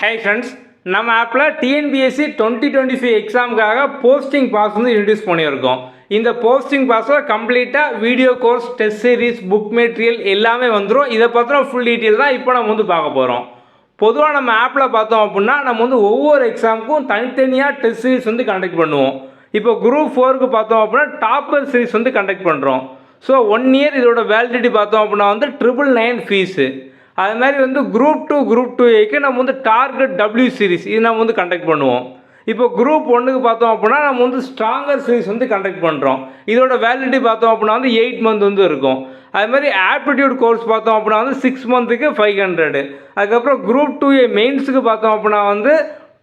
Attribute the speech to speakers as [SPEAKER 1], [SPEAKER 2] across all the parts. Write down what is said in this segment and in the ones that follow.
[SPEAKER 1] Hey friends, நம்ம ஆப்பில் TNPSC 2025 எக்ஸாமுக்காக posting pass வந்து இன்ட்ரடியூஸ் பண்ணியிருக்கோம். இந்த போஸ்டிங் பாஸில் கம்ப்ளீட்டாக video course, test series, book material எல்லாமே வந்துடும். இதை பற்றின ஃபுல் டீட்டெயில் தான் இப்போ நம்ம வந்து பார்க்க போகிறோம். பொதுவாக நம்ம ஆப்பில் பார்த்தோம் அப்படின்னா நம்ம வந்து ஒவ்வொரு எக்ஸாமுக்கும் தனித்தனியாக டெஸ்ட் சீரிஸ் வந்து கண்டக்ட் பண்ணுவோம். இப்போ குரூப் 4க்கு பார்த்தோம் அப்படின்னா டாப்பர் சீரிஸ் வந்து கண்டக்ட் பண்ணுறோம். ஸோ 1 இயர் இதோட வேலிடிட்டி பார்த்தோம் அப்படின்னா வந்து 999 ஃபீஸு. அது மாதிரி வந்து குரூப் 2A நம்ம வந்து டார்கெட் டபிள்யூ சீரிஸ் இது நம்ம வந்து கண்டக்ட் பண்ணுவோம். இப்போ குரூப் 1க்கு பார்த்தோம் அப்படின்னா நம்ம வந்து ஸ்ட்ராங்கர் சீரிஸ் வந்து கண்டக்ட் பண்ணுறோம். இதோட வேலிடிட்டி பார்த்தோம் அப்படின்னா வந்து 8 மந்த் வந்து இருக்கும். அது மாதிரி ஆப்டிடியூட் கோர்ஸ் பார்த்தோம் அப்படின்னா வந்து 6 மந்த்துக்கு 500. அதுக்கப்புறம் குரூப் 2A மெயின்ஸுக்கு பார்த்தோம் அப்படின்னா வந்து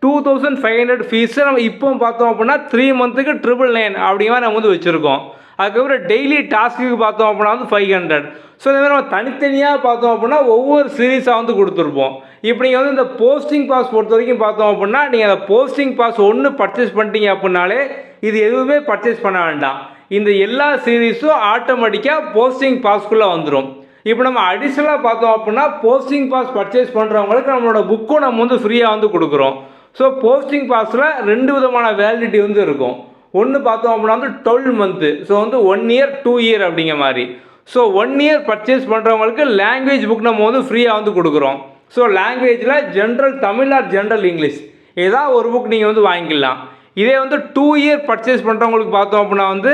[SPEAKER 1] 2500 ஃபீஸு நம்ம இப்போ பார்த்தோம் அப்படின்னா 3 மந்த்துக்கு 999 அப்படிங்கிற நம்ம வந்து வச்சுருக்கோம். அதுக்கப்புறம் டெய்லி டாஸ்க்கு பார்த்தோம் அப்படின்னா வந்து 500. ஸோ இந்த மாதிரி நம்ம தனித்தனியாக பார்த்தோம் அப்படின்னா ஒவ்வொரு சீரீஸாக வந்து கொடுத்துருப்போம். இப்போ நீங்கள் வந்து இந்த போஸ்டிங் பாஸ் பொறுத்த வரைக்கும் பார்த்தோம் அப்படின்னா நீங்கள் அந்த போஸ்டிங் பாஸ் ஒன்று பர்ச்சேஸ் பண்ணிட்டீங்க அப்படின்னாலே இது எதுவுமே பர்ச்சேஸ் பண்ண வேண்டாம். இந்த எல்லா சீரீஸும் ஆட்டோமேட்டிக்காக போஸ்டிங் பாஸ்க்குள்ளே வந்துடும். இப்போ நம்ம அடிஷ்னலாக பார்த்தோம் அப்படின்னா போஸ்டிங் பாஸ் பர்ச்சேஸ் பண்ணுறவங்களுக்கு நம்மளோட புக்கும் நம்ம வந்து ஃப்ரீயாக வந்து கொடுக்குறோம். ஸோ போஸ்டிங் பாஸில் 2 விதமான வேலிடிட்டி வந்து இருக்கும். ஒன்று பார்த்தோம் அப்படின்னா வந்து 12 மந்த்து. ஸோ வந்து 1 இயர் 2 இயர் அப்படிங்கிற மாதிரி. ஸோ 1 இயர் பர்ச்சேஸ் பண்ணுறவங்களுக்கு லாங்குவேஜ் புக் நம்ம வந்து ஃப்ரீயாக வந்து கொடுக்குறோம். ஸோ லாங்குவேஜில் general Tamil or general English ஏதாவது ஒரு புக் நீங்கள் வந்து வாங்கிக்கலாம். இதே வந்து 2 இயர் பர்ச்சேஸ் பண்ணுறவங்களுக்கு பார்த்தோம் அப்படின்னா வந்து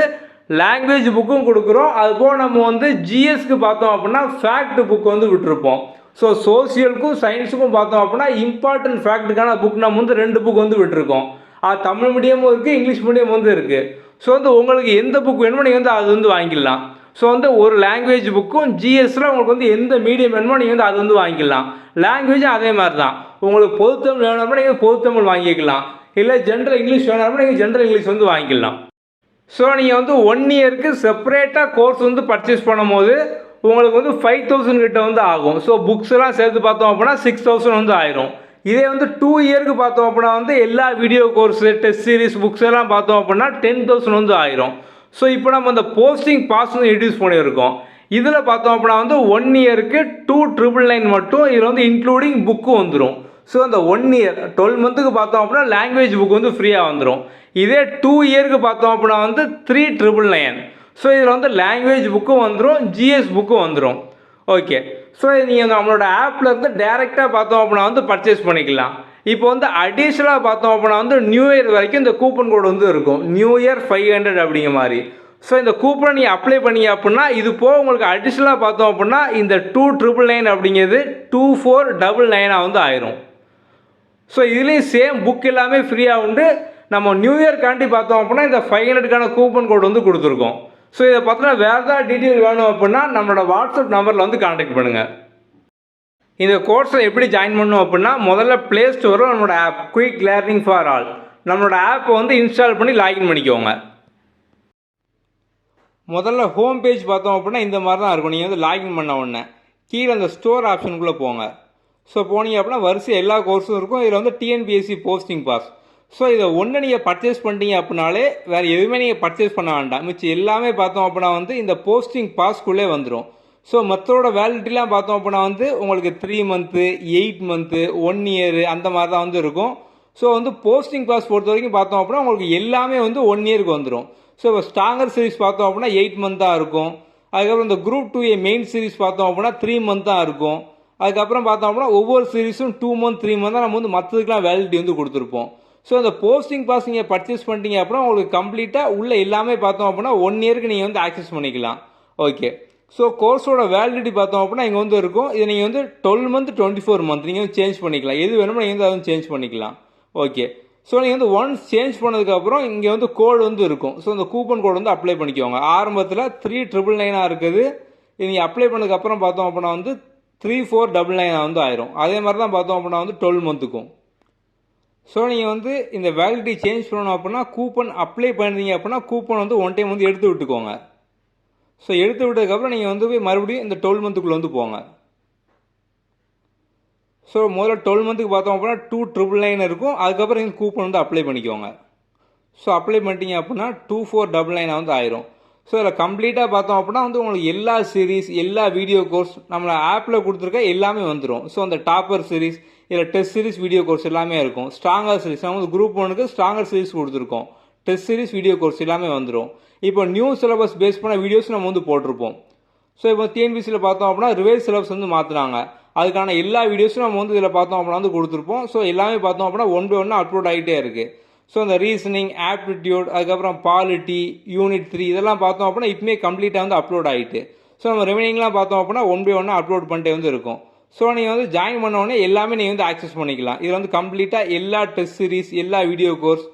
[SPEAKER 1] லாங்குவேஜ் புக்கும் கொடுக்குறோம். அதுபோல் நம்ம வந்து ஜிஎஸ்க்கு பார்த்தோம் அப்படின்னா ஃபேக்ட் புக் வந்து விட்டுருப்போம். ஸோ சோசியலுக்கும் சயின்ஸுக்கும் பார்த்தோம் அப்படின்னா இம்பார்ட்டன்ட் ஃபேக்ட்டுக்கான புக் நம்ம வந்து 2 புக் வந்து விட்டுருக்கோம். அது தமிழ் மீடியமும் இருக்குது, இங்கிலீஷ் மீடியம் வந்து இருக்குது. ஸோ வந்து உங்களுக்கு எந்த புக் வேணுமோ நீங்கள் வந்து அது வந்து வாங்கிக்கலாம். ஸோ வந்து ஒரு லாங்குவேஜ் புக்கும் ஜிஎஸ்ல உங்களுக்கு வந்து எந்த மீடியம் வேணுமோ நீங்கள் வந்து அது வந்து வாங்கிக்கலாம். லாங்குவேஜும் அதே மாதிரி தான். உங்களுக்கு பொதுத்தமிழ் வேணும்னா நீங்கள் பொதுத்தமிழ் வாங்கிக்கலாம். இல்லை ஜென்ரல் இங்கிலீஷ் வேணும்னா நீங்கள் ஜென்ரல் இங்கிலீஷ் வந்து வாங்கிக்கலாம். ஸோ நீங்கள் வந்து 1 இயருக்கு செப்பரேட்டாக கோர்ஸ் வந்து பர்ச்சேஸ் பண்ணும்போது உங்களுக்கு வந்து 5000 கிட்ட வந்து ஆகும். ஸோ புக்ஸ் எல்லாம் சேர்த்து பார்த்தோம் அப்படின்னா 6000 வந்து ஆயிரும். இதே வந்து 2 இயருக்கு பார்த்தோம் அப்படின்னா வந்து எல்லா video course, test series, books எல்லாம் பார்த்தோம் அப்படின்னா 10,000 வந்து ஆயிரும். ஸோ இப்போ நம்ம இந்த போஸ்டிங் பாஸ் வந்து இன்ட்ரடியூஸ் பண்ணியிருக்கோம். இதில் பார்த்தோம் அப்படின்னா வந்து 1 இயருக்கு 2,999 மட்டும் இதில் வந்து இன்க்ளூடிங் புக்கும் வந்துடும். ஸோ அந்த 1 இயர் 12 மந்த்துக்கு பார்த்தோம் அப்படின்னா லாங்குவேஜ் புக் வந்து ஃப்ரீயாக வந்துடும். இதே 2 இயருக்கு பார்த்தோம் அப்படின்னா வந்து 3,999. ஸோ இதில் வந்து லாங்குவேஜ் புக்கும் வந்துடும், ஜிஎஸ் புக்கும் வந்துடும். ஓகே. ஸோ நீங்கள் நம்மளோட ஆப்பில் இருந்து டேரெக்டாக பார்த்தோம் அப்படின்னா வந்து பர்ச்சேஸ் பண்ணிக்கலாம். இப்போ வந்து அடிஷ்னலாக பார்த்தோம் அப்படின்னா வந்து நியூ இயர் வரைக்கும் இந்த கூப்பன் கோடு வந்து இருக்கும். நியூ இயர் 500 அப்படிங்கிற மாதிரி. ஸோ இந்த கூப்பனை நீங்கள் அப்ளை பண்ணீங்க அப்படின்னா இது போக உங்களுக்கு அடிஷ்னலாக பார்த்தோம் அப்படின்னா இந்த 2,999 அப்படிங்கிறது 2,499 வந்து ஆயிரும். ஸோ இதுலேயும் சேம் புக் எல்லாமே ஃப்ரீயாக உண்டு. நம்ம நியூ இயர்க்காண்டி பார்த்தோம் அப்படின்னா இந்த 500க்கான கூப்பன் கோடு வந்து கொடுத்துருக்கோம். ஸோ இதை பற்றின வேறு ஏதாவது டீட்டெயில் வேணும் அப்படின்னா நம்மளோட வாட்ஸ்அப் நம்பரில் வந்து கான்டாக்ட் பண்ணுங்கள். இந்த கோர்ஸில் எப்படி ஜாயின் பண்ணணும் அப்படின்னா முதல்ல ப்ளே ஸ்டோரில் நம்மளோட app quick learning for all நம்மளோட ஆப்பை வந்து இன்ஸ்டால் பண்ணி லாகின் பண்ணிக்கோங்க. முதல்ல ஹோம் பேஜ் பார்த்தோம் அப்படின்னா இந்த மாதிரி தான் இருக்கும். நீங்கள் வந்து லாகின் பண்ண உடனே கீழே அந்த ஸ்டோர் ஆப்ஷனுக்குள்ளே போங்க. ஸோ போனீங்க அப்படின்னா வரிசை எல்லா கோர்ஸும் இருக்கும். இதில் வந்து டிஎன்பிஎஸ்சி போஸ்டிங் பாஸ். ஸோ இதை ஒன்று நீங்கள் பர்ச்சேஸ் பண்ணிட்டீங்க அப்படின்னாலே வேறு எதுவுமே நீங்கள் பர்ச்சேஸ் பண்ண வேண்டாம். மிச்சம் எல்லாமே பார்த்தோம் அப்படின்னா வந்து இந்த போஸ்டிங் பாஸ்க்குள்ளே வந்துடும். ஸோ மற்றோட வேலிடிட்டிலாம் பார்த்தோம் அப்படின்னா வந்து உங்களுக்கு 3 மந்த்து, 8 மந்த்து, 1 இயரு அந்த மாதிரி தான் வந்து இருக்கும். ஸோ வந்து போஸ்டிங் பாஸ் பொறுத்த வரைக்கும் பார்த்தோம் அப்படின்னா உங்களுக்கு எல்லாமே வந்து 1 இயருக்கு வந்துடும். ஸோ இப்போ ஸ்ட்ராங்கர் சீரிஸ் பார்த்தோம் அப்படின்னா 8 மந்த் தான் இருக்கும். அதுக்கப்புறம் இந்த குரூப் 2A மெயின் சீரிஸ் பார்த்தோம் அப்படின்னா 3 மந்த் தான் இருக்கும். அதுக்கப்புறம் பார்த்தோம் அப்படின்னா ஒவ்வொரு சீரிஸும் 2 மந்த் 3 மந்த் தான் நம்ம வந்து மற்றதுக்கெலாம் வேலிடிட்டி வந்து கொடுத்துருப்போம். ஸோ இந்த போஸ்டிங் பாஸ் நீங்கள் பர்ச்சேஸ் பண்ணிட்டீங்க அப்படின்னா உங்களுக்கு கம்ப்ளீட்டாக உள்ள எல்லாமே பார்த்தோம் அப்படின்னா 1 இயருக்கு நீங்கள் வந்து ஆக்சஸ் பண்ணிக்கலாம். ஓகே. ஸோ கோர்ஸோட வேலிடிட்டி பார்த்தோம் அப்படின்னா இங்கே வந்து இருக்கும். இதை நீங்கள் வந்து 12 மந்த் 24 மந்த் நீங்கள் வந்து சேஞ்ச் பண்ணிக்கலாம். எது வேணுமோ நீங்கள் வந்து அதை வந்து சேஞ்ச் பண்ணிக்கலாம். ஓகே. ஸோ நீங்கள் வந்து ஒன்ஸ் சேஞ்ச் பண்ணதுக்கப்புறம் இங்கே வந்து கோடு வந்து இருக்கும். ஸோ அந்த கூப்பன் கோடு வந்து அப்ளை பண்ணிக்கோங்க. ஆரம்பத்தில் 3,999 இருக்குது. இது நீங்கள் அப்ளை பண்ணதுக்கப்புறம் பார்த்தோம் அப்படின்னா வந்து 3,499 வந்து ஆயிரும். அதே மாதிரி தான் பார்த்தோம் அப்படின்னா வந்து 12 மந்த்துக்கும். ஸோ நீங்கள் வந்து இந்த வேலிடிட்டி சேஞ்ச் பண்ணணும் அப்படின்னா கூப்பன் அப்ளை பண்ணுறீங்க அப்படின்னா கூப்பன் வந்து 1 டைம் வந்து எடுத்து விட்டுக்கோங்க. ஸோ எடுத்து விட்டதுக்கப்புறம் நீங்கள் வந்து போய் மறுபடியும் இந்த 12 மந்த்துக்குள்ளே வந்து போங்க. ஸோ முதல்ல 12 மந்த்துக்கு பார்த்தோம் அப்படின்னா 2,999 இருக்கும். அதுக்கப்புறம் இந்த கூப்பன் வந்து அப்ளை பண்ணிக்கோங்க. ஸோ அப்ளை பண்ணிட்டீங்க அப்படின்னா 2,499 வந்து ஆயிரும். ஸோ இதில் கம்ப்ளீட்டாக பார்த்தோம் அப்படின்னா வந்து உங்களுக்கு எல்லா சீரீஸ், எல்லா வீடியோ கோர்ஸ் நம்மளை ஆப்பில் கொடுத்துருக்க எல்லாமே வந்துடும். ஸோ அந்த டாப்பர் சீரீஸ் இதில் டெஸ்ட் சீரிஸ் வீடியோ கோர்ஸ் எல்லாமே இருக்கும். ஸ்ட்ராங்கர் சீரிஸ் நம்ம வந்து குரூப் 1க்கு ஸ்ட்ராங்கர் சீரிஸ் கொடுத்துருக்கோம். டெஸ்ட் சீரிஸ் வீடியோ கோர்ஸ் எல்லாமே வந்துடும். இப்போ நியூ சிலபஸ் பேஸ் பண்ண வீடியோஸ் நம்ம வந்து போட்டிருப்போம். ஸோ இப்போ டிஎன்பிசியில் பார்த்தோம் அப்படின்னா ரிவைஸ் சிலபஸ் வந்து மாற்றினாங்க. அதுக்கான எல்லா வீடியோஸும் நம்ம வந்து இதில் பார்த்தோம் அப்படின்னா வந்து கொடுத்துருப்போம். ஸோ எல்லாமே பார்த்தோம் அப்படின்னா 1 by 1 அப்லோட் ஆகிட்டே இருக்குது. ஸோ இந்த ரீசனிங், ஆப்டிடியூட், அதுக்கப்புறம் பாலிட்டி, யூனிட் 3 இதெல்லாம் பார்த்தோம் அப்படின்னா இப்போமே கம்ப்ளீட்டாக வந்து அப்லோட் ஆகிட்டு. ஸோ நம்ம ரிமைனிங்லாம் பார்த்தோம் அப்படின்னா 1 by 1 அப்லோட் பண்ணிட்டே வந்து இருக்கும். ஸோ நீங்கள் வந்து ஜாயின் பண்ண உடனே எல்லாமே நீங்கள் வந்து ஆக்சஸ் பண்ணிக்கலாம். இதில் வந்து கம்ப்ளீட்டாக எல்லா டெஸ்ட் சீரிஸ், எல்லா வீடியோ கோர்ஸ்,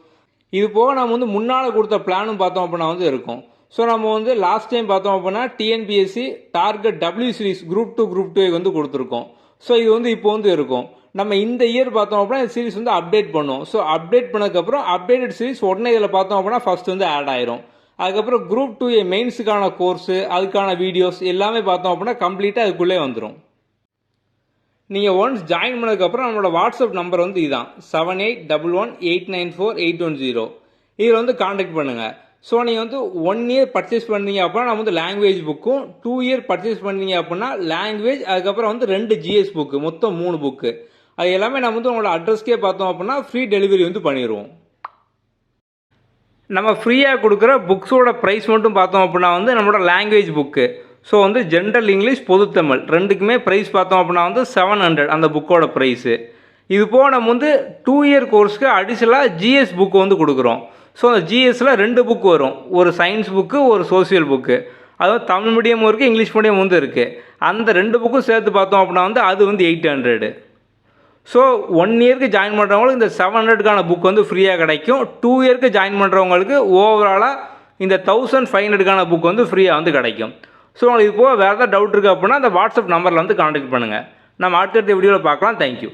[SPEAKER 1] இது போக நம்ம வந்து முன்னால் கொடுத்த பிளானும் பார்த்தோம் அப்படின்னா வந்து இருக்கும். ஸோ நம்ம வந்து லாஸ்ட் டைம் பார்த்தோம் அப்படின்னா TNPSC target W series group 2 வந்து கொடுத்துருக்கோம். ஸோ இது வந்து இப்போ வந்து இருக்கும். நம்ம இந்த இயர் பார்த்தோம் அப்படின்னா இந்த சீரிஸ் வந்து அப்டேட் பண்ணுவோம். ஸோ அப்டேட் பண்ணதுக்கப்புறம் அப்டேட்டட் சீரிஸ் உடனே இதில் பார்த்தோம் அப்படின்னா ஃபர்ஸ்ட் வந்து ஆட் ஆயிரும். அதுக்கப்புறம் குரூப் 2A மெயின்ஸுக்கான கோர்ஸு, அதுக்கான வீடியோஸ் எல்லாமே பார்த்தோம் அப்படின்னா கம்ப்ளீட்டாக அதுக்குள்ளே வந்துடும். நீங்கள் ஒன்ஸ் ஜாயின் பண்ணதுக்கப்புறம் நம்மளோட வாட்ஸ்அப் நம்பர் வந்து இதுதான் 7811894810. இதில் வந்து காண்டாக்ட் பண்ணுங்கள். ஸோ நீங்கள் வந்து 1 year பர்ச்சேஸ் பண்ணீங்க அப்படின்னா நம்ம வந்து லாங்குவேஜ் புக்கும், 2 year பர்ச்சேஸ் பண்ணீங்க அப்படின்னா லாங்குவேஜ், அதுக்கப்புறம் வந்து 2 GS புக்கு, மொத்தம் 3 புக்கு. அது எல்லாமே நம்ம வந்து உங்களோட அட்ரஸ்க்கே பார்த்தோம் அப்படின்னா ஃப்ரீ டெலிவரி வந்து பண்ணிடுவோம். நம்ம ஃப்ரீயாக கொடுக்குற புக்ஸோட ப்ரைஸ் மட்டும் பார்த்தோம் அப்படின்னா வந்து நம்மளோட லாங்குவேஜ் புக்கு, ஸோ வந்து ஜென்ரல் இங்கிலீஷ், பொதுத்தமிழ் ரெண்டுக்குமே ப்ரைஸ் பார்த்தோம் அப்படின்னா வந்து 700 அந்த புக்கோட ப்ரைஸு. இது போக நம்ம வந்து 2 year கோர்ஸ்க்கு அடிஷனலாக GS புக்கு வந்து கொடுக்குறோம். ஸோ அந்த GSல 2 புக்கு வரும். ஒரு சயின்ஸ் புக்கு, ஒரு சோசியல் புக்கு. அதாவது தமிழ் மீடியமும் இருக்குது, இங்கிலீஷ் மீடியம் வந்து இருக்குது. அந்த 2 புக்கும் சேர்த்து பார்த்தோம் அப்படின்னா வந்து அது வந்து 800. ஸோ 1 yearக்கு ஜாயின் பண்ணுறவங்களுக்கு இந்த 700க்கான புக் வந்து ஃப்ரீயாக கிடைக்கும். 2 yearக்கு ஜாயின் பண்ணுறவங்களுக்கு ஓவராலாக இந்த 1500க்கான புக் வந்து ஃப்ரீயாக வந்து கிடைக்கும். ஸோ உங்களுக்கு இது போக வேறு ஏதாவது டவுட் இருக்குது அப்படின்னா அந்த வாட்ஸ்அப் நம்பரில் வந்து கான்டாக்ட் பண்ணுங்கள். நம்ம அடுத்தடுத்த வீடியோவில் பார்க்கலாம். தேங்க்யூ.